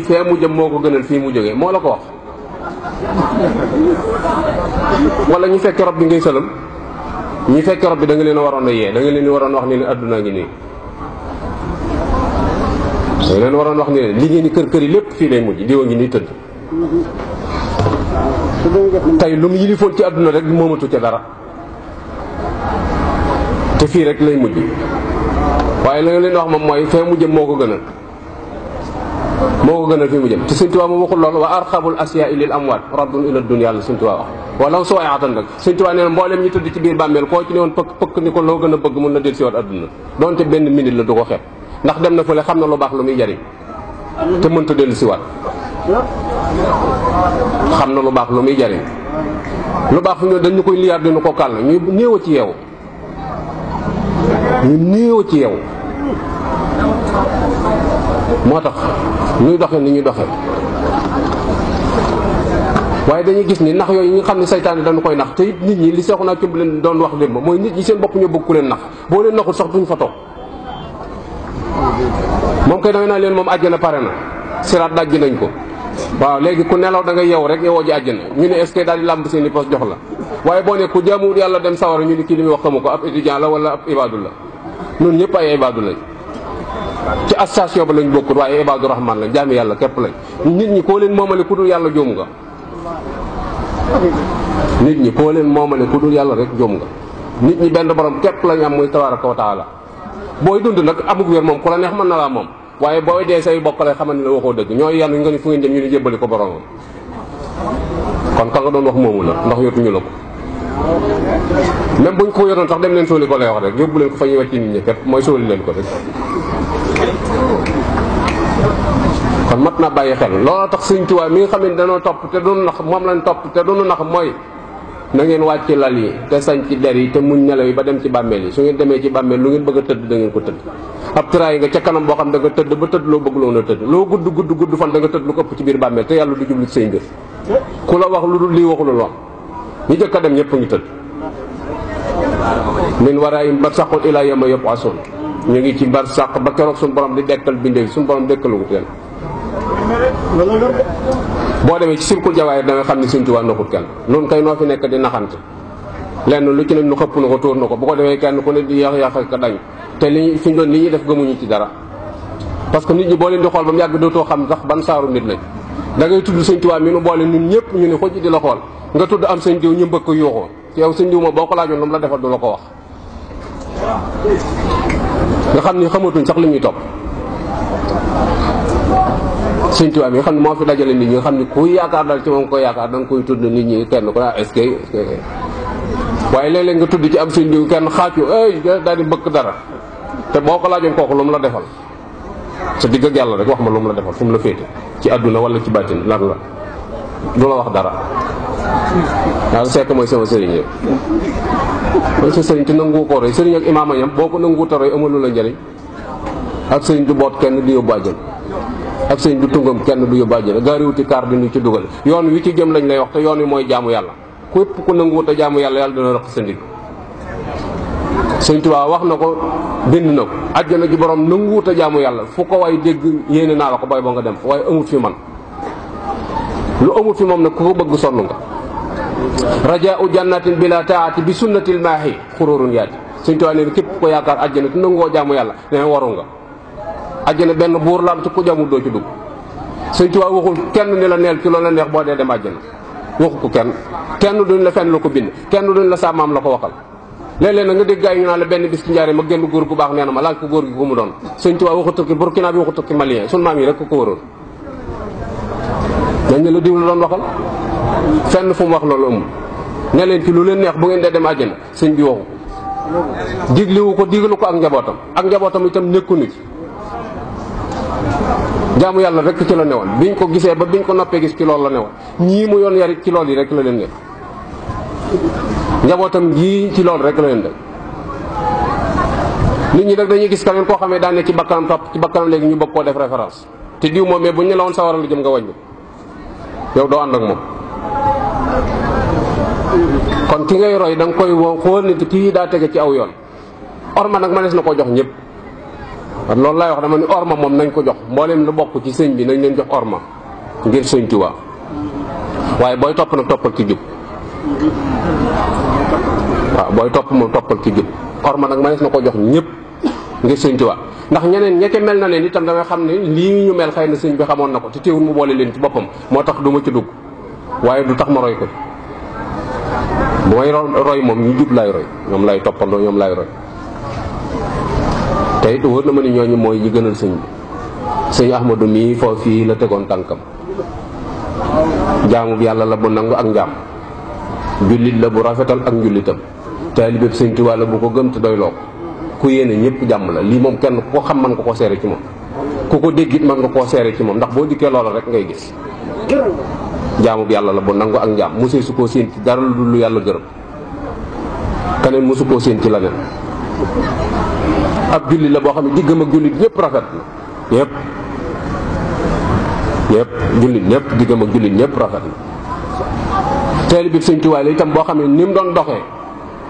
fee mu jëm moo ko gënal fii mu jógee moo la ko wax wala ñu fekk rob bi ngay sëlam ñu fekk rob bi da nga leen a waroon a yee da nga leen waroon wax ni leen adduna ngi nii da nga leen waroon wax ni leen li ngeen ni kër yi lépp fii lay mujj diwa ngi nii tëdd tey lu mu yilifoon ci adduna rek moomatu ca dara te fii rek lay mujj waaye la nga leen wax moom mooy fee mu jëm moo ko gënal fii mu jëm te Sëñ Tuubaa moom waxul loolu wa arxabul asyaa lil amwaat raddun ila dunya la Sëñ Tuubaa wax wala soo ay atan rek Sëñ Tuubaa nee na mboolem ñi tëdd ci biir bàmmeel koo ci ne woon pëkk ni ko loo gën a bëgg mun na del si waat adduna donte benn minute la du ko xeeb ndax dem na fële xam na lu baax lu muy jariñ te mënta dellu si waat xam na lu baax lu muy jariñ lu baax fi mu ne dañu koy liyaar dinu ko kàll ñu néew a ci yeewu moo tax ñuy doxe ni ñuy doxe waaye dañuy gis ni nax yooyu ñi nga xam ne saytaane dañu koy nax te it nit ñi li seexu naa cumb leen doon wax démb mooy nit ñi seen bopp ñoo bëgg ku leen nax boo leen naxul sax duñ fa toog moom kay dangay naa leen moom àjjana pare na siraat dajji nañ ko waaw léegi ku nelaw da nga yeew rek yeewoo ji àjjana ñu ne est-ce que daal di làmb seeni poos jox la waaye boo ne ku jaamuwul yàlla dem sawara ñu ni kii li muy wax xamu ko ab étudiant la wala ab ibaadu la ñun ñëpp ay ibaadu lañ ci association ba lañ bokkut waaye ibaadu rahman lañ jaami yàlla képp lañ nit ñi koo leen moomale ku dul yàlla joom nga nit ñi koo leen moomale ku dul yàlla rek joom nga nit ñi benn borom képp lañ am muy tabaaraka wa taala booy dund nag amug wér moom ku la neex mën na laa moom waaye booy dee say bokk lay xamal ni la waxoo dëgg ñooy yan nga ni fu ngeen jëm ñu ni jébbali ko boromam kon ka nga doon wax moomu la ndax yotuñu la ko même buñ ko yoroon sax dem leen sóoli ko lay wax rek yóbbu leen ko fa ñuy wàcc nit ñi képp mooy sóoli leen ko rek kon mat na bàyyi xel looloo tax Sëñ Tuubaa mi nga xam ne danoo topp te doonu nax moom lañ topp te doonu nax mooy na ngeen wàcc lal yi te sañ ci der yi te muñ nelaw yi ba dem ci bàmmeel yi su ngeen demee ci bàmmeel lu ngeen bëgg a tëdd da ngeen ko tëdd ab tëraay nga ca kanam boo xam da nga tëdd ba tëdd loo bëgg loo na tëdd loo gudd fan da nga tëdd lu ko ëpp ci biir bàmmeel te yàlla du jublu ci say mbir ku la wax lu dul lii waxulul wax ñi jëkk a dem ñëpp ngi tëdd min waraayim barsaqun ilaa yawma yub'asun ñu ngi ci barsaq ba keroog suñu borom di dekkal bindee suñu borom dekkalugut leen boo demee ci sirkul jawaayir da nga xam ne Sëñ Tuubaa naxut kenn loolu kay noo fi nekk di naxante lenn lu ci ne nu xëpp na ko tóor na ko bu ko defee kenn ku ne di yàq ko dañ te li fi ñu doon li ñuy def gëmuñu ci dara parce que nit ñi boo leen di xool ba mu yàgg dootoo xam sax ban saaru nit lañ da ngay tudd Sëñ Tuubaa mi nu boole ñun ñëpp ñu ne xoj di la xool nga tudd am sëñ diw ñu mbëkk yuuxoo yow sëñ diw ma boo ko laajoon lu mu la defal du la ko wax nga xam ni xamatuñ sax li ñuy topp Sëñ Tuubaa mi nga xam ne moo fi dajale nit ñi nga xam ne kuy yaakaar dal ci moom ko yaakaar da nga koy tudd nit ñi kenn ko est-ce que waaye léeg-léeg nga tudd ci am sëñ diw kenn xaaju daal di bëkk dara te boo ko laajoon kooku lu mu la defal sa digg ak yàlla rek wax ma lu mu la defal fu mu la féete ci àdduna wala ci bàttin lan la du la wax dara waaw sekk mooy sama sëriñ yëpp mooy sa sëriñ te nangu ko roy sëriñ ak imaama ñam boo ko nangu ta roy amalu la njëriñ ak sëriñ du boot kenn du yóbbu àjjana ak sëriñ du tungam kenn du yóbbu àjjana gaariwuti kaar di ñu ci dugal yoon wi ci jëm lañ lay wax te yoon wi mooy jaamu yàlla képp ku nanguwut a jaamu yàlla yàlla dina rëq sa ndig Sëñ Tuubaa wax na ko bind na ko àjjana ji borom nanguwut a jaamu yàlla fu ko way dégg yéene naa la ko bay ba nga dem fa waaye amut fi man lu amut fi moom nag ku ko bëgg sonn nga rajaau jannatin bila taati bi sunnatil maahi xururun yaati Sëñ Tuubaa nee képp ko yaakaar àjjana te nanguwoo jaamu yàlla nee waru nga àjjana benn buur la am ci ku jaamul doo ci dugg Sëñ Tuubaa waxul kenn ni la neel ci loolu la neex boo dee dem àjjana waxu ko kenn duñ la fenn la ko bind kenn duñ la sàmmaam la ko waxal léeg-léeg nag nga dégg gaay ñu naan la benn bis ci njaaree ma génn góor gu baax nee na ma laaj ko góor gi ku mu doon Sëñ Tuubaa waxu tukki Burkina bi waxu tukki malien sun maam yi rek ko wëroon dañ ne la diw la doon waxal fenn fu mu wax loolu amul ne leen ci lu leen neex bu ngeen dee dem àjjana sëñ bi waxu digliwu ko diglu ko ak njabootam itam nekkuñu ci jaamu yàlla rek ci la newoon biñ ko gisee ba biñ ko noppee gis ci loolu la newoon ñii mu yoon yarit ci loolu yi rek la leen nekk njabootam jii ci loolu rek la leen def nit ñi nag dañuy gis keneen koo xamee daan ne ci bakkanam topp ci bakkanam léegi ñu bëgg koo def référence te diw moom mais buñ ne la woon sawara lu jëm nga wàññi yow doo ànd ak moom kon ki ngay roy da nga koy xool nit kii daa tege ci aw yoon orma nag mënees na koo jox ñëpp kon loolu laay wax dama ni orma moom nañ ko jox mbooleem lu bokk ci sëñ bi nañ leen jox orma ngir sëñ Tuubaa waaye booy topp nag toppal ci jub waaw booy topp moom toppal ci jub orma nag mënees na ko jox ñëpp ngir sëñ Tuubaa ndax ñeneen ñekke mel na leen itam da nga xam ne lii ñu mel xëy na sëñ bi xamoon na ko te teewul mu boole leen ci boppam moo tax du ma ci dugg waaye du tax ma roy ko bu may roy moom ñu jub laay roy ñoom lay toppandoo ñoom laay roy te it wóor na ma ni ñooñu mooy ñi gënal sëñ bi sëñ Ahmadu mii foofu fii la tegoon tànkam jaamu yàlla la bu nangu ak njaam jullit la bu rafetal ak njullitam taalibeeb sëñ Tuubaa la bu ko gëm te doy loo ku yéene ñëpp jàmm la lii moom kenn ku ko xam mën nga koo seere ci moom ku ko déggit mën nga koo seere ci moom ndax boo dikkee loola rek ngay gis jaamu yàlla la bu nangu ak njaam mosee su koo séen ci dara lu dul lu yàlla gërëm keneen mosu koo séen ci leneen ab jullit la boo xam ne diggam ak jullit ñëpp rafet na ñëpp jullit ñëpp diggam ak jullit ñëpp rafet na taalibe bi sëñ Tuubaa la itam boo xam ne ni mu doon doxee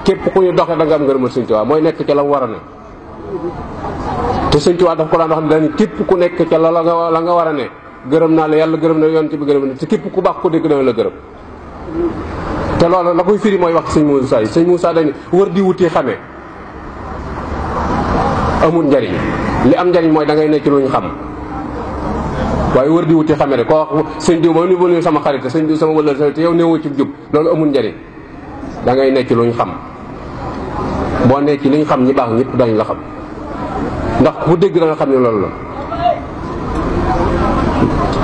képp ku ñu doxee da nga am ngërëmal sëñ Tuubaa mooy nekk ca la war a ne te sëñ Tuubaa daf ko daan wax ne dañu képp ku nekk ca la nga war a ne gërëm naa la yàlla gërëm na yonent bi gërëm na te képp ku baax ku dégg dana la gërëm te loolu la koy firi mooy wax sëñ Moussa yi sëñ Moussa dañu wër di wuti xamee amul njariñ li am njariñ mooy da ngay nekk lu ñu xam waaye wër di wuti xamee rek koo wax sëñ diw moom ni bu nuyu sama xarit sëñ diw sama wëllal te yow néewoo ci jub loolu amul njariñ da ngay nekk lu ñu xam boo nekk li ñu xam ñi baax ñëpp dañ la xam ndax ku dégg da nga xam ne loolu la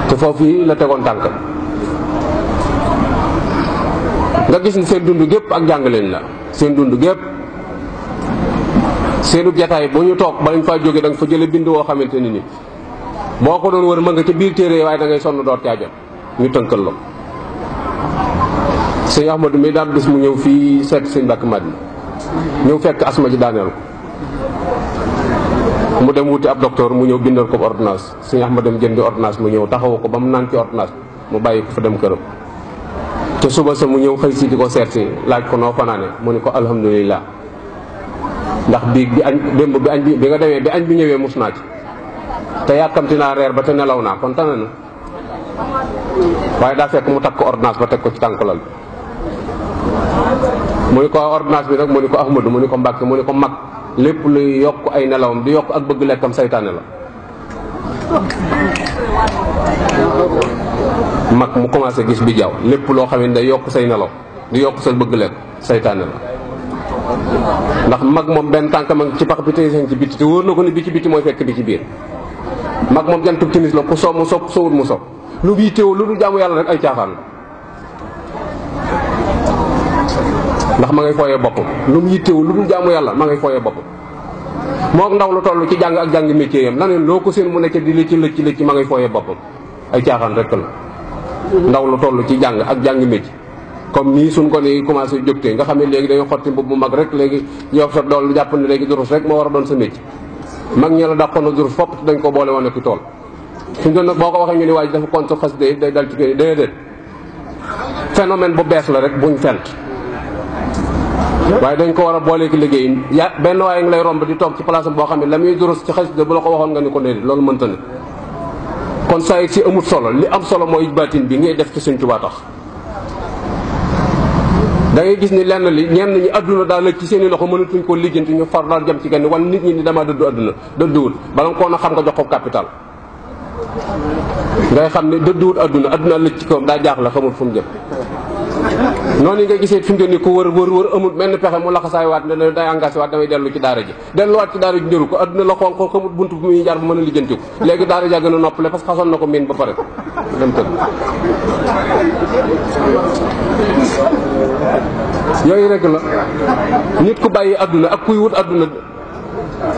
te foofu yi la tegoon tànk nga gis ni seen dund gépp ak jàngaleen la seen dund gépp seenu jataay bu ñu toog balañ faa jóge da nga fa jële bind woo xamante ni boo ko doon wër mën nga ca biir téere waaye da ngay sonn door caa jot ñu tënkal la sëñ Ahmadou mi daal bis mu ñëw fii seet sëñ Mbàkke Madina ñëw fekk asma ji daaneel ko mu dem wuti ab docteur mu ñëw bindal ko ordonnance sëñ Ahmadou dem jëndi ordonnance mu ñëw taxawu ko ba mu naan ci ordonnance mu bàyyi ko fa dem këram te suba sa mu ñëw xëy si di ko seet si laaj ko noo fanaane mu ni ko alhamdulilah ndax biig bi añ démb bi añ bi nga demee bi añ bi ñëwee mus naa ci te yàkkamti naa reer ba te nelaw naa kon tane na waaye daa fekk mu takk ko ordonnance ba teg ko ci tànkulal bi mu ni ko ordonnance bi nag mu ni ko Ahmadou mu ni ko Mbàkke mu ni ko mag lépp luy yokk ay nelawam di yokk ak bëgg lekkam saytaane la mag mu commencé gis bi jaaw lépp loo xam ne day yokk say nelaw di yokk sa bëgg lekk saytaane la ndax mag moom benn tànk mag ci pax bi tey seen ci biti te wóor na ko ni bi ci biti mooy fekk bi ci biir mag moom jantub timis la ku soob mu sob sowut mu sob lu bii teew lu dul jaamu yàlla rek ay caaxaan la ndax ma ngay fooyee boppam lu mu yittewu lu dul jaamu yàlla ma ngay fooyee boppam moom ndaw lu toll ci jàng ak jàng métier yam laneen loo ko seen mu nekk di lëcc ma ngay fooyee boppam ay caaxaan rek la ndaw lu toll ci jàng ak jàng métier comme nii suñ ko ni commencé jógtee nga xam ne léegi dañoo xotti mbubb mu mag rek léegi yow sa dool jàpp ne léegi durus rek moo war a doon sa métier mag ñi la dàqoon na durus fopp dañ ko boole woon ci tool suñ doon nag boo ko waxee ñu ni waa ji dafa contre xas day dal ci kër déedéet phénomène bu bees la rek buñ fent waaye dañ ko war a booleeki liggéey benn waaye ngi lay romb di toog ci place boo xam ne la muy durus ci xasida bu la ko waxoon nga ni ko déedéet loolu mënta ne kon saa si amut solo li am solo mooy baatin bi ngay def ci Sëñ Tuubaa tax da ngay gis ni lenn li ñenn ñi adduna daal la ci seen i loxo mënatuñ ko lijjanti ñu far daal jëm ci ganni wan nit ñi ni dama dëddu adduna dëdduwul bala nga koo na xam nga jox ko capital ngay xam ne dëdduwul adduna lëj ci kawam daa jaaxle xamul fu mu jëm noonu yi ngay gisee fi mu toll nii ku wër amul benn pexe mu laxasaay waat ne day engagé waat damay dellu ci daara ji delluwaat ci daara ji njëru ko adduna la xool ko xamul buntu bu muy jaar bu mën a lijjanti ko léegi daara ja gën a noppale parce que xasoon na ko miin ba pare dem tëdd yooyu rek la nit ku bàyyi adduna ak kuy wut adduna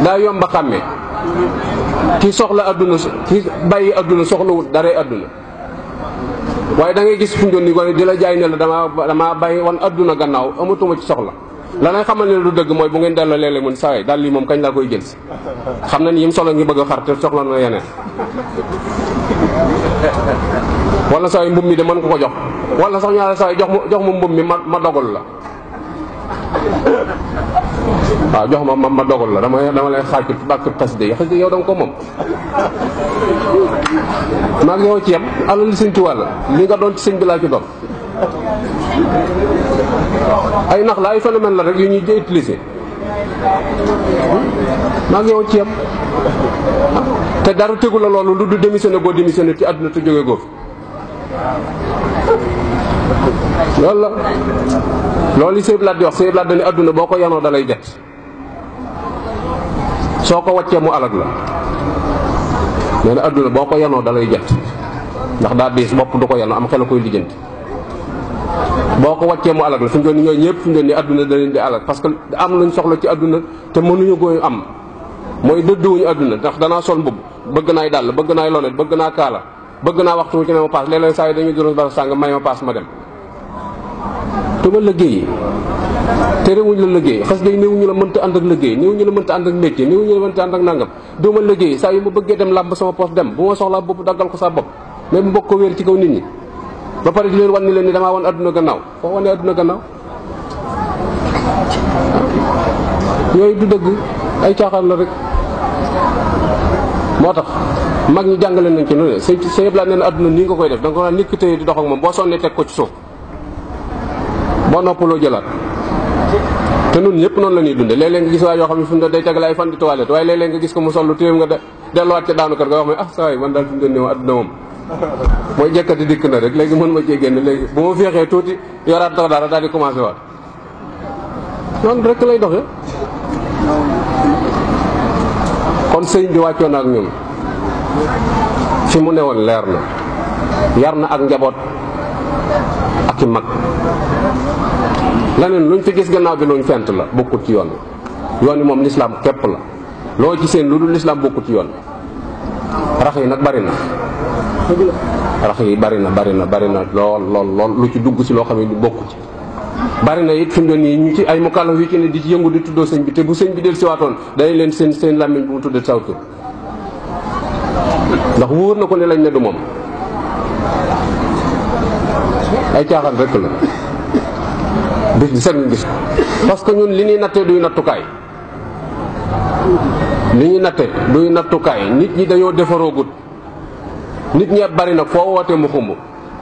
daa yomba xàmmee ki soxla adduna ki bàyyi adduna soxla wut daray adduna waaye da ngay gis fu ñu doon nii di la jaay ne la dama bàyyi wan adduna gannaaw amatuma ci soxla la ngay xamal ne du dëgg mooy bu ngeen delloo léeg-léeg mun sawee daal lii moom kañ laa koy jël si xam na ni yim solo ngi bëgg a xar te soxla na yeneen wala sawee mbub mi de mën nga ko jox wala sax ñaare sawee jox ma mbub mi ma dogal la waaw jox ma dogal la dama lay xaaj ci bàkk xasida yi xasida yow da nga ko moom maa ngi yow ci yem alal li sëñ Tuubaa la li nga doon ci sëñ bi laa ci doon ay nax la ay phénomène la rek yu ñuy utiliser maa ngi yow ci yem te dara tegu la loolu lu du démissionné boo démissionné ci àdduna te jóge góof loolu la loolu li Sëñ Blaat di wax Sëñ Blaat dañu àdduna boo ko yanoo dalay jet soo ko waccee mu alag la nee na àdduna boo ko yanoo dalay jet ndax daa diis bopp du ko yanoo am xel a koy lijjanti boo ko waccee mu alag la fi ñu doon ñooy ñëpp fi ñu doon ni àdduna da leen di alag parce que am luñ soxla ci àdduna te mënuñu koy am mooy dëdduwuñu àdduna ndax danaa sol mbubb bëgg naay dàll bëgg naay lonet bëgg naa kaala bëgg naa waxtu wu ci ne ma paas léeg-léeg saa yi dañuy juróom bara sàng may ma paas ma dem te ma liggéey te réewuñu la liggéey xas day néewuñu la mënta ànd ak liggéey néewuñu la mënta ànd ak métier néewuñu la mënta ànd ak nangam du ma liggéey saa yu ma bëggee dem làmb sama poos dem bu ma soxlaa bopp daggal ko sa bopp mais mu bokk ko wéer ci kaw nit ñi ba pare di leen wan ni leen ni damaa wan adduna gannaaw foo wane adduna gannaaw yooyu du dëgg ay caaxaan la rek moo tax mag ñi jàngale nañ ci noonu sëñ yëpp laa nee na adduna nii nga koy def da nga ko naan nit ki tëye di dox ak moom boo sonnee teg ko ci suuf boo noppaloo jëlaat te nun ñëpp noonu la ñuy dunde léeg-léeg nga gis waa yoo xam ne fi mu ne day tegale ay fan di toilette waaye léeg-léeg nga gis ko mu sol lu téyam nga delluwaat ca daanu kër nga wax ne saa yi man daal fi mu doon néew adduna moom mooy jekkati dikk na rek léegi mën ma cee génn léegi bu ma féexee tuuti yoraat tax dara daal di commencé waat noonu rek lay doxe kon sëñ bi wàccoon na ak ñun fi mu newoon leer na yar na ak njaboot ak i mag leneen luñ fi gis gannaaw bi luñ fent la bokkut ci yoon wi yoon wi moom lislaam képp la loo ci seen lu dul lislaam bokkut ci yoon wi rax yi nag bari na rax yi bari na lool lu ci dugg si loo xam ne du bokku ci bari na it fi mu doon nii ñu ci ay mukallaf yu ci ne di ci yëngu di tuddoo sëñ bi te bu sëñ bi del siwaatoon dañu leen seen làmmiñ bu mu tuddee saw tur ndax wóor na ko ne lañ ne du moom ay caaxaan rek la bis bi seen gis ko parce que ñun li ñuy nattee duy nattukaay nit ñi dañoo defaroogut nit ñi bari nag foo wootee mu xumb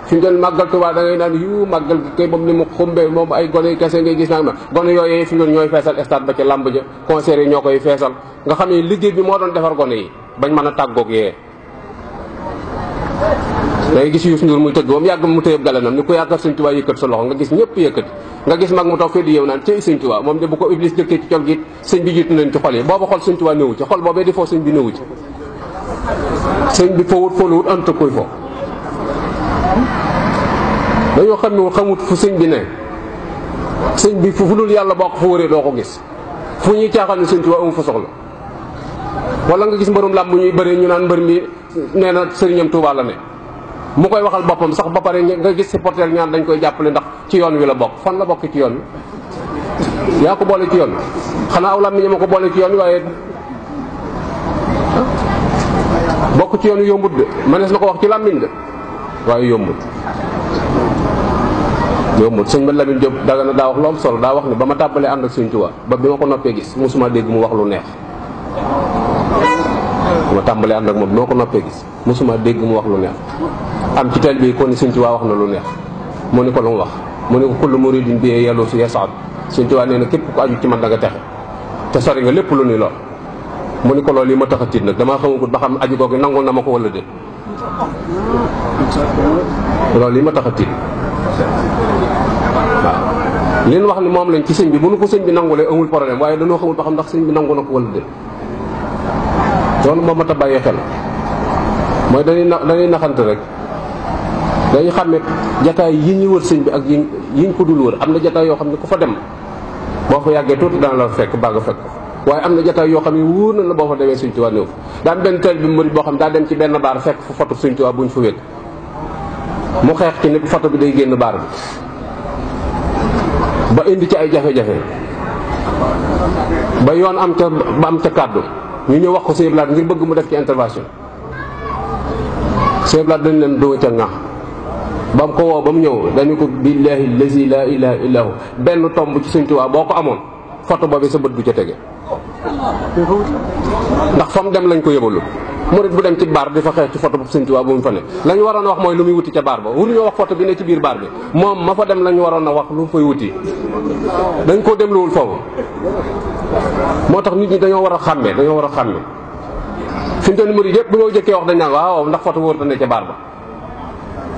fi mu doon màggal Tuubaa da ngay naan yu màggal gi kay moom ni mu xumbee moom ay gone kese ngay gis naa gone yooyu fi mu doon ñooy feesal stade ba ca làmb ja concert yi ñoo koy feesal nga xam ne liggéey bi moo doon defar gone yi bañ mën a tàggoog yee dangay gis Youssou Ndour muy tëgg ba mu yàgg mu tëyëb galanam ni ku yaakaar Sëñ Tuubaa yëkkat sa loxo nga gis ñëpp yëkkati nga gis mag mu toog fii di yow naan cey Sëñ Tuubaa moom de bu ko Iblis jëkkee ci col gi sëñ bi jiitu nañ ci xol yi booba xol Sëñ Tuubaa néewu ci xol boobee di foo sëñ bi néewu ci sëñ bi fowut foluwut anta koy fo dañoo xam ne xamut fu sëñ bi ne sëñ bi fu dul yàlla boo ko fa wëree doo ko gis fu ñuy caaxaan ne Sëñ Tuubaa amu fa soxla wala nga gis mbërum làmb ñuy bëri ñu naan mbër mi nee na sëriñam Tuubaa la ne mu koy waxal boppam sax ba pare nga gis supporter ñaan dañ koy jàppale ndax ci yoon wi la bokk fan la bokk ci yoon wi yaa ko boole ci yoon wi xanaa aw làmmiñ ma ko boole ci yoon wi waaye bokk ci yoon wi yombut de mënees na ko wax ci làmmiñ de waaye yombut sëñ ba Lamine Diop daga na daa wax lu am solo daa wax ne ba ma tàmbalee ànd ak Sëñ Tuubaa ba bi ma ko noppee gis mosuma dégg mu wax lu neex ba ma tàmbalee ànd ak moom bi ma ko noppee gis mosuma dégg mu wax lu neex am ci tel bi kon ni Sëñ Tuubaa wax na lu neex mu ni ko lu mu wax mu ni ko kullu muridin bi yàllu su yasaat Sëñ Tuubaa nee na képp ku aju ci man da nga texe te sori nga lépp lu ni lool mu ni ko loolu yi ma tax a tiit nag damaa xamagul ba xam aju googu nangul na ma ko wala déet loolu yi ma tax a tiit waaw li ñu wax ni moom lañ ci sëñ bi bu nu ko sëñ bi nangulee amul problème waaye dañoo xamul ba xam ndax sëñ bi nangu na ko wala déet loolu moom mat a bàyyee xel mooy dañuy naxante rek dañuy xam ne jataay yi ñu wër sëñ bi ak yiñ ko dul wër am na jataay yoo xam ne ku fa dem boo fa yàggee tuuti dana la fekk baa nga fekk waaye am na jataay yoo xam ne wóor na la boo fa demee Sëñ Tuubaa néew daa am benn tel bi murid boo xam daa dem ci benn baar fekk fu foto Sëñ Tuubaa buñ fa wékk mu xeex ci ne foto bi day génn baar bi ba indi ci ay jafe-jafe ba yoon am ca kàddu ñu ñëw wax ko Sëñ Blaat ngir bëgg mu def ci intervention Sëñ Blaat dañ leen doo ca ŋax ba mu ko woo ba mu ñëw dañu ko billaahi lazi laa ilaaha illaa hu benn tomb ci Sëñ Tuubaa boo ko amoon photo boobu sa bët du ca tege ndax fa mu dem lañ ko yëbalul. murit bu dem ci baar di fa xeex ci photo bu Sëñ Tuubaa bu mu fa ne la ñu waroon a wax mooy lu muy wuti ca baar ba waruñoo wax photo bi ne ci biir baar bi moom ma fa dem la ñu waroon a wax lu mu fay wuti dañ koo demluwul foofu. moo tax nit ñi dañoo war a xàmmee fi mu toll nii murit yëpp bu ma jëkkee wax dañ naan waaw ndax photo ba wër na ne ca baar ba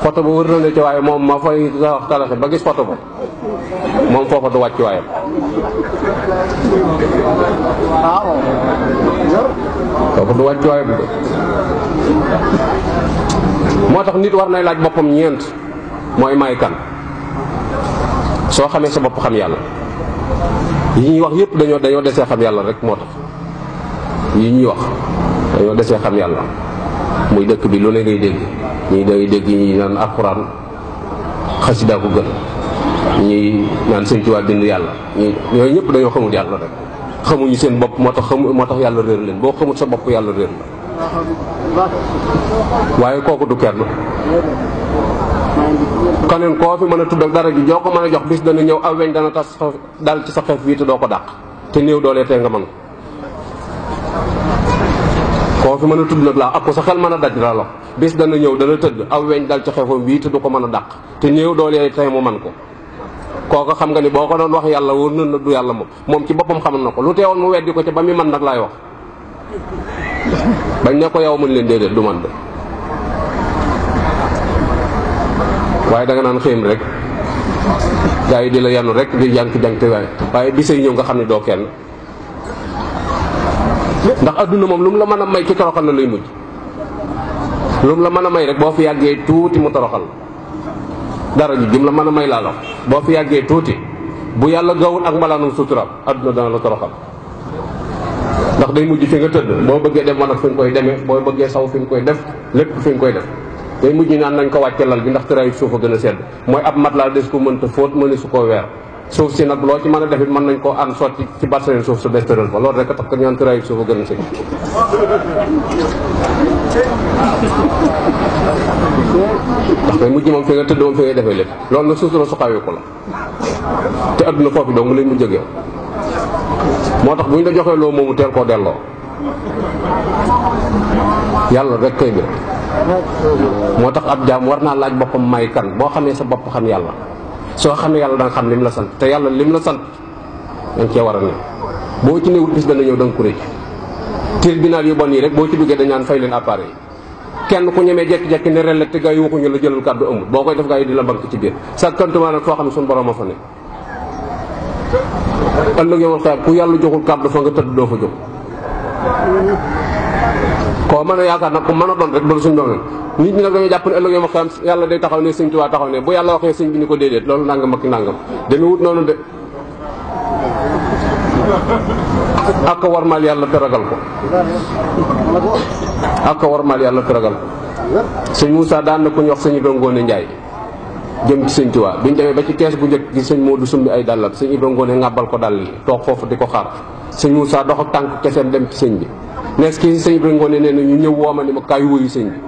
photo ba wër na ne ca waaye moom ma fay wax talaxe ba gis photo ba moom foofa du wàcc waayam foofa du wàcc waayam de moo tax nit war nay laaj boppam ñeent mooy may kan soo xamee sa bopp xam yàlla yi ñuy wax yëpp dañoo desee xam yàlla rek moo tax yi ñuy wax dañoo desee xam yàlla muy dëkk bi lu ne ngay dégg ñii day dégg ñi naan alxuraan xasida ko gën ñi naan Sëñ Tuubaa bind yàlla ñooyu ñëpp dañoo xamul yàlla rek xamuñu seen bopp moo tax yàlla réer leen boo xamul sa bopp yàlla réer la waaye kooku du kenn keneen koo fi mën a tudd ak dara ji joo ko mën a jox bis dana ñëw aw weñ dana tas dal ci sa xeef bii te doo ko dàq te néew doolee tee nga mën koo fi mën a tudd nag laa ak ko sa xel mën a daj la la bis dana ñëw dana tëdd aw weñ dal ci xeefam bii te du ko mën a dàq te néew doolee tee mu man ko kooku xam nga ni boo ko doon wax yàlla wóor na du yàlla moom ci boppam xam na ko lu teewoon mu weddi ko ca ba muy man nag laay wax bañ ne ko yow mën leen déedéet du man de waaye da nga naan xéem rek gaa yi di la yanu rek di jànk waaye bisay ñëw nga xam ne doo kenn ndax adduna moom lu mu la mën a may ci toroxal la lay mujj lu mu la mën a may rek boo fi yàggee tuuti mu toroxal dara ji jum la mën a may laa la boo fi yàggee tuuti bu yàlla gawul ak mbalaanum suturaam adduna dana la toroxal ndax day mujj fi nga tëdd boo bëggee dem man ak fi nga koy demee boo bëggee saw fi nga koy def lépp fi nga koy def day mujj naan nañ ko wàcce lal bi ndax tëraayu suuf a gën a sedd mooy ab mat laa des ko mënta fóot mëne su koo weer suuf si nag loo ci mën a defit mën nañ koo an sotti ci barsaleen suuf su des tëral fa loolu rek a tax ko ñaan tëraayu suuf a gën a sedd ndax day mujj moom fi nga tëdd moom fi ngay defee lépp loolu nag sutura su xawee ko la te adduna foofu dong mu lañ mu jógee moo tax bu ñu la joxee loo moomu teel koo delloo yàlla rek koy mbir moo tax ab jaam war naa laaj boppam may kan boo xamee sa bopp xam yàlla soo xamee yàlla da nga xam lim la sant te yàlla lim la sant dañ cee war a ne boo ci newut bis dana ñëw da nga ko rëcc tribunal yu bon yi rek boo ci duggee dañ naan fay leen appareil kenn ku ñemee jekki-jekki ne ren la te gaa yi waxuñu la jëlal kàddu amul boo koy def gaa yi di la bank ci biir sa kantumaa nag foo xam ne suñu borom a fa ne ëllëg yow ku yàlla joxul kàddu fa nga tëdd doo fa jóg koo mën a yaakaar nag ku mën a doon rek doon suñ doon nit ñi nag dañoo jàpp ne ëllëg yow xam yàlla day taxaw ne Sëñ Tuubaa taxaw ne bu yàlla waxee sëñ bi ni ko déedéet loolu nangam ak nangam deme wut noonu de ak ko warmaal yàlla te ragal ko ak ko warmaal yàlla te ragal ko sëñ Moussa daan na ku ñu wax sëñ Ibra Ngoone Njaay jëm ci Sëñ Tuubaa bi ñu demee ba ci kees bu njëkk gi sëñ Moodu sumbi ay dàllam sëñ Ibra Ngoone ngàbbal ko dàll yi toog foofu di ko xaar sëñ Moussa dox ak tànk keseem dem ci sëñ bi nees kii sëñ Ibra Ngoone nee na ñu ñëw wooma ni ma kaay wuyu sëñ bi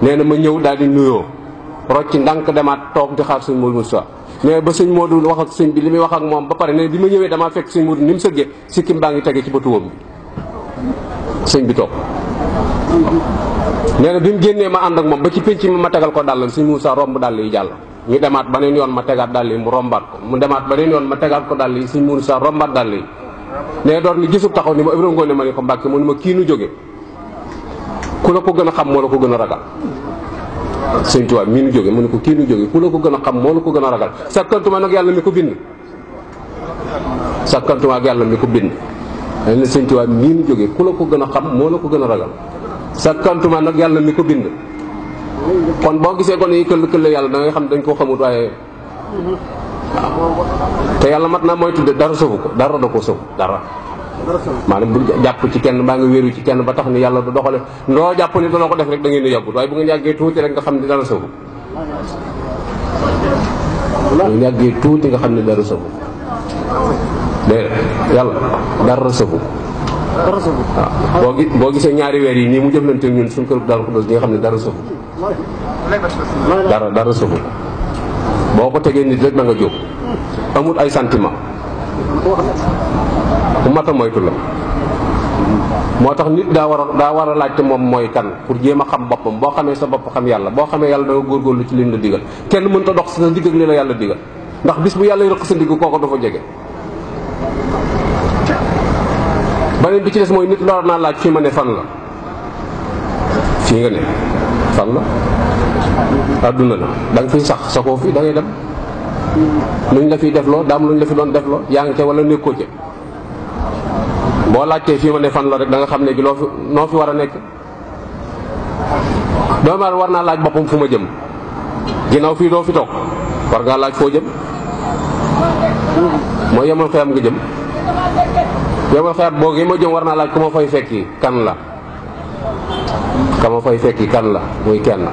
nee na ma ñëw daal di nuyoo rocc ndànk demaat toog di xaar sëñ Moodu Moussa nee ba sëñ Moodu wax ak sëñ bi li muy wax ak moom ba pare ne bi ma ñëwee damaa fekk sëñ Moodu ni mu sëggee sikkim baa ngi tege ci bëtu wóom bi sëñ bi toog nee na bi mu génnee ma ànd ak moom ba ci pénc ma tegal ko dàllam sëñ Moussa romb dàll yi jàll ñu demaat beneen yoon ma tegaat dàll yi mu rombaat ko mu demaat beneen yoon ma tegaat ko dàll yi sëñ Moussa rombaat dàll yi nee door ni gisub taxaw ni ma Ibra Ngoone ma ni ko Mbàkke mu ni ma kii nu jóge ku la ko gën a xam moo la ko gën a ragal Sëñ Tuubaa mii nu jóge mu ne ko kii nu jóge ku la ko gën a xam moo la ko gën a ragal sakkantuma nag yàlla mi ko bind sakkantuma ak yàlla mi ko bind dañ ne Sëñ Tuubaa mii nu jóge ku la ko gën a xam moo la ko gën a ragal sakkantuma nag yàlla mi ko bind kon boo gisee kon yi këll yàlla da ngay xam dañ koo xamut waaye waaw te yàlla mat naa mooy tudde dara sëfu ko dara da koo sëfu dara maanaam bu jàpp ci kenn baa nga wéeru ci kenn ba tax ni yàlla du doxale ndoo jàpp ni dana ko def rek da ngeen di yàggut waaye bu ngeen yàggee tuuti rek nga xam ne dara sëfu bu ngeen yàggee tuuti nga xam ne dara sëfu de yàlla dara sëfu waaw boo gisee ñaari weer yi nii mu jëflante ñun suñ kër daal ko dos ñi nga xam ne dara sëfu dara sëfu boo ko tegee nit rek da nga jóg amul ay sentiment bu mat a moytu la. moo tax nit daa war a laajte moom mooy kan pour jéem a xam boppam. boo xamee sa bopp xam yàlla, boo xamee yàlla da nga góorgóorlu ci liñ la digal. kenn mënta dox sa digg ak li la yàlla digal, ndax bis bu yàlla rëq sa digg kooko dafa jege. beneen bi ci des mooy nit lor naa laaj fii ma ne fan la. fii nga ne fan la. adduna la da nga fiy sax koo fi da ngay dem. luñ la fiy defloo daam luñ la fi doon defloo yaa ngi ca wala nekkoo ca. boo laajtee fii ma ne fan la rek da nga xam ne gi noo fi war a nekk. doomu aadama war naa laaj boppam fu ma jëm. ginnaaw fii doo fi toog war ngaa laaj foo jëm. mooy yemal xeyam nga jëm. yemal xeyam boo gi ma jëm war naa laaj ku ma fay fekki kan la. ka ma fay fekki kan la muy kenn.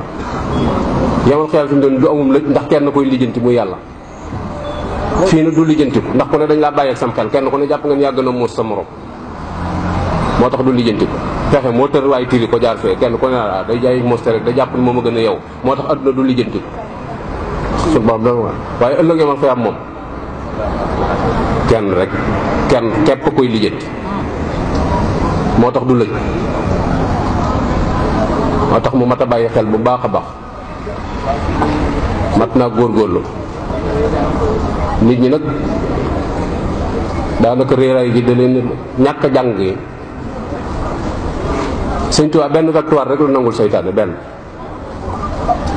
yemal xeyam fi mu doon du amum lëj ndax kenn koy lijjanti muy yàlla. fii na du lijjantiku ndax ku ne dañ laa bàyyi ak sam xel kenn ku ne jàpp nga ni yàgg na muus sa morom. moo tax du lijjantiku fexe moo tër waaye tiri ko jaar fee kenn ku ne day jaay moste rek da jàpp ni moom a gën a yow. moo tax adduna du lijjantiku su boobu dama waaye ëllëg yemal xeyam moom kenn rek kenn képp koy lijjanti. moo tax du lëj. moo tax mu mat a bàyyi xel bu baax a baax. mat naa góorgóorlu. nit ñi nag daanaka réeraay gi da leen ñàkk a jàng yi. Sëñ Tuubaa benn victoire rek la nangul seytaane benn.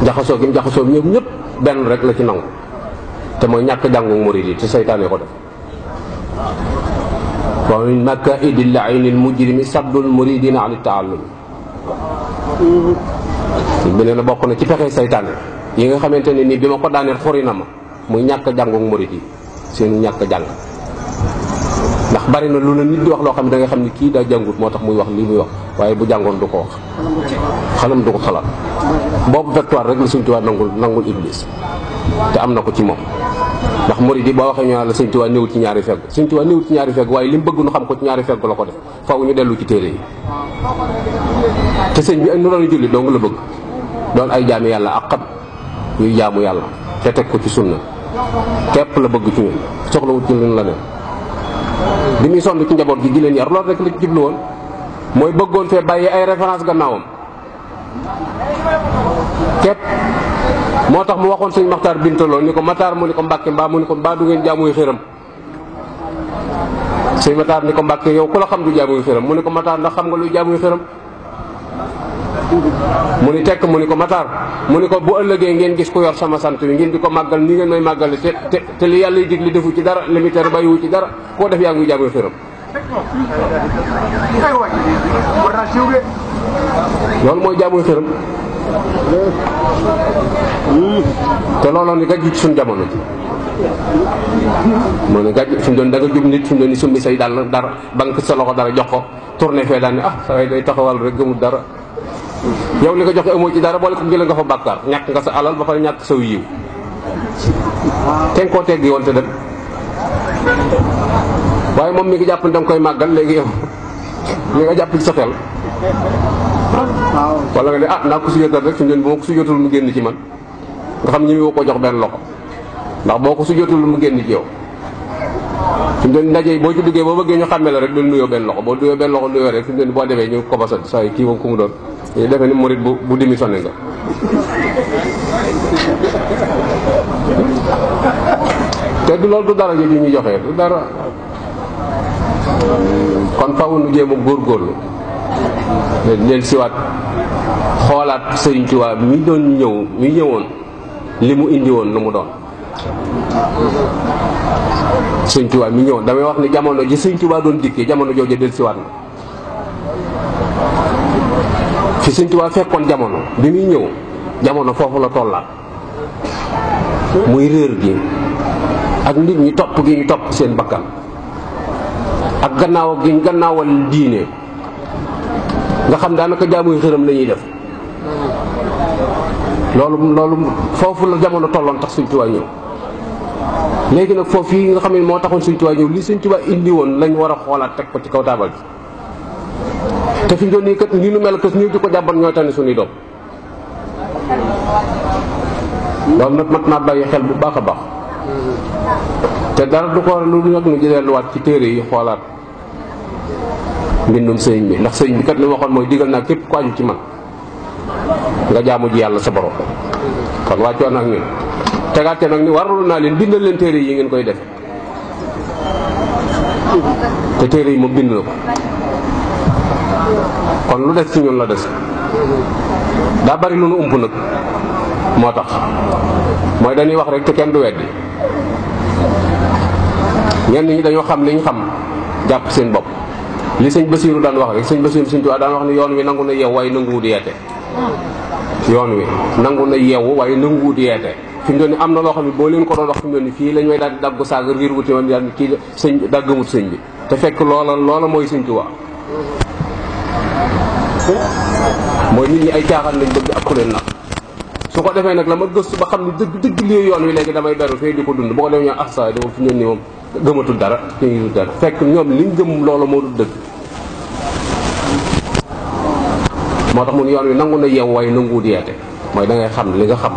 jaxasoo gi mu jaxasoo ñëpp benn rek la ci nangu. te mooy ñàkk jàngu murid yi te seytaane ko def. wa min makaa'idi l-'ayni l-mujrimi saddul muridina an at-ta'allum. bi nee na bokk na ci pexe seytaane yi nga xamante ne nii bi ma ko daaneel xori na ma muy ñàkk jàngu murid yi seen ñàkk jàng. ndax bari na lu la nit di wax loo xam ne da nga xam ni kii daa jàngut moo tax muy wax lii muy wax waaye bu jàngoon du ko wax. xalam du ko xalaat. boobu victoire rek la Sëñ Tuubaa nangul Iblis te am na ko ci moom. ndax murid yi boo waxee ñu la Sëñ Tuubaa néewut ci ñaari fegg. Sëñ Tuubaa néewut ci ñaari fegg waaye li mu bëgg nu xam ko ci ñaari fegg la ko def faw ñu dellu ci téere yi. te sëñ bi nu doon julli dong la bëgg doon ay jaami yàlla ak xat yuy jaamu yàlla te teg ko ci sunna képp la bëgg ci ñun soxlawut ci luñ la ne. bi muy sonn ci njaboot gi di leen yar loolu rek la ci jublu woon mooy bëggoon fee bàyyi ay référence gannaawam képp. moo tax mu waxoon sëñ Maxtaar Bintaloo ni ko Maxtaar mu ni ko Mbàkke mbaa mu ni ko mbaa du ngeen jaamuy xëram. sëñ Maxtaar ni ko Mbàkke yow ku la xam du jaamuy xëram mu ni ko Maxtaar ndax xam nga luy jaamuy xëram. mu ni tekk mu ni ko Maxtaar mu ni ko bu ëllëgee ngeen gis ku yor sama sant wi ngeen di ko màggal ni ngeen may màggale te li yàlla yi dig li defu ci dara li mu tere bàyyiwu ci dara koo def yaa ngi jaamuy xëram. loolu mooy jaamuy xëram. te looloo ni gàjj ci suñ jamono ji moo ne gàjj fi mu doon da nga jub nit fi mu doon ni summi say dàll dara banque sa loxo dara jox ko tourné fee daal ni sa way day taxawal rek gëmul dara. yow li nga joxe amoo ci dara boole ko jëlee nga fa bàkkaar ñàkk nga sa alal ba pare ñàkk saw yiw te nga koo teggi woon te dem. waaye moom mi ngi jàpp ni danga koy màggal léegi yow li nga jàpp ci sa xel. wala nga ne naa ko sujjóotal rek suñu bu ma ko sujjóotal mu génn ci man nga xam ñi mi woo ko jox benn loxo ndax boo ko sujjóotal mu génn ci yow. fi mu doon ndaje yi boo ci duggee boo bëggee ñu xàmmee la rek doon nuyoo benn loxo boo nuyoo benn loxo nuyoo rek fi mu doon boo demee ñu ko basal saa yi kii moom ku mu doon ñu defee ni murit bu démissionné nga. te du loolu du dara ji ñuy joxee du dara. kon faaw nu jéem a góorgóorlu leen siwaat xoolaat Sëriñ Tuubaa mi doon mi ñëwoon li mu indi woon lu mu doon. Sëriñ Tuubaa mi ñëwoon damay wax ni jamono ji Sëriñ Tuubaa doon dikkee jamono jooju del siwaat na fi Sëriñ Tuubaa fekkoon jamono bi muy ñëw jamono foofu la tollaat muy réer gi ak nit ñi topp gi ñu topp seen bakkan ak gannaaw gi ñu gannaawal diine nga xam daanaka jaamuy xërëm la ñuy def loolu foofu la jamono tolloon tax Sëriñ Tuubaa ñëw. léegi nag foofu yi nga xam ne moo taxoon Sëriñ Tuubaa ñëw li Sëriñ Tuubaa indi woon lañ war a xoolaat teg ko ci kaw taabal bi te fi ñu doon nii kat nii nu mel kat nii di ko jàmbat ñooy tane suñuy doom. loolu nag mat naa bàyyi xel bu baax a baax te dara du ko lu nag nu delluwaat ci téere yi xoolaat mbindum sëñ bi ndax sëñ bi kat li waxoon mooy digal naa képp ku aju ci man nga jaamu ji yàlla sa borom. kon wàccoon ak ñun tegaate nag ni warlu naa leen bindal leen téere yi ngeen koy def te téere yi moom bind na ko kon lu des ci ñun la des daa bari lu nu ump nag moo tax mooy dañuy wax rek te kenn du weddi ñenn ñi dañoo xam liñ xam jàpp seen bopp li sëñ Basiiru daan wax rek sëñ Basiiru sëñ Tuubaa daan wax ni yoon wi nangu na yeewu waaye nanguwut yeete yoon wi nangu na yeewu waaye nanguwut yeete fi mu doon ni am na loo xam ne boo leen ko doon wax fi mu doon ni fii lañ may daal di daggu saaga riir wuti woon daal kii sëñ daggamut sëñ bi te fekk loola mooy sëñ Tuubaa mooy nit ñi ay caaxaan lañ bëgg ak ku leen nag su ko defee nag la ma gëstu ba xam ne dëgg lii yoon wi léegi damay beru fee di ko dund boo ko defee ñoo asa di moom fi mu doon ni moom gëmatul dara ci ngi dara fekk ñoom liñ gëm loolu moo dul dëgg moo tax mun yoon wi nangu na yeewu waaye nanguwut yeete mooy da ngay xam li nga xam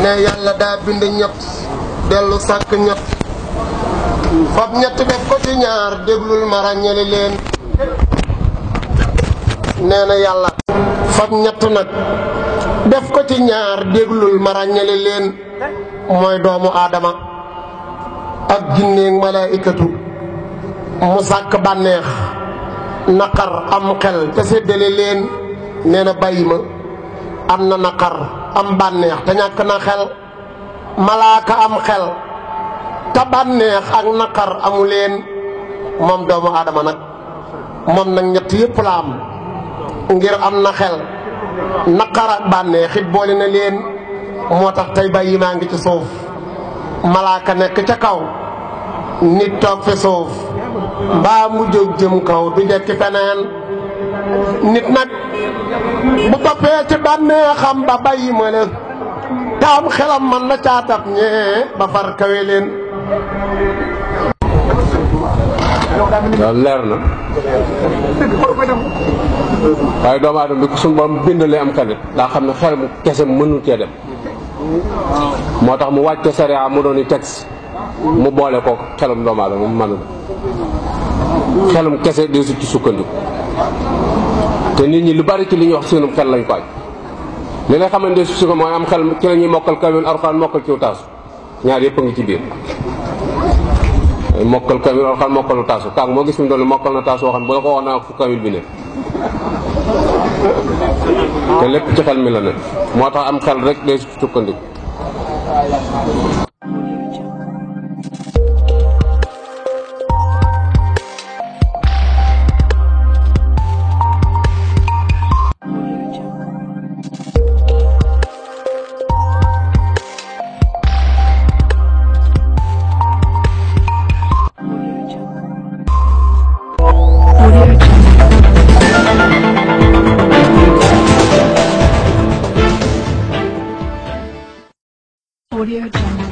ne yàlla daa bind ñett dellu sàkk ñett fab ñett def ko ci ñaar déglul ma ràññali leen nee na yàlla fab ñett nag def ko ci ñaar déglul ma ràññali leen mooy doomu aadama ak jinneeg malaayikatu mu sàkk bànneex naqar am xel te séddale leen nee na bàyyi ma am na naqar am bànneex te ñàkk na xel malaaka am xel te bànneex ak naqar amu leen moom doomu aadama nag moom nag ñett yépp la am ngir am na xel naqar ak bànneex it boole na leen moo tax tey bàyyi maa ngi ci suuf malaaka nekk ca kaw nit toog fi suuf mbaa mu jóg jëm kaw du jekki feneen nit nag bu toppee ci bànneexam ba bàyyi ma leen te am xelam man la caatab ñee ba far kawe leen loolu leer na waaye doomu aadama bi ko suñu borom bindalee am xelit daa xam ne xel mu kese mënul cee dem moo tax mu wàcce sariya mu doon i texte mu boole ko xelum doomu aadama mu mënul xelum kese de su ci sukkandiku te nit ñi lu bari ci li ñuy wax seenum xel lañ ko aj li nga xamante ne su ko mooy am xel ci la ñuy mokkal kamil alxuraan mokkal ciw taasu ñaar yëpp a ngi ci biir mokkal kamil alxuraan mokkalu taasu kaag moo gis mu doon mokkal na taasu waxam bu la ko wax naa fu kamil bi ne te lépp ci xel mi la ne moo tax am xel rek day sukkandiku Audio Jungle.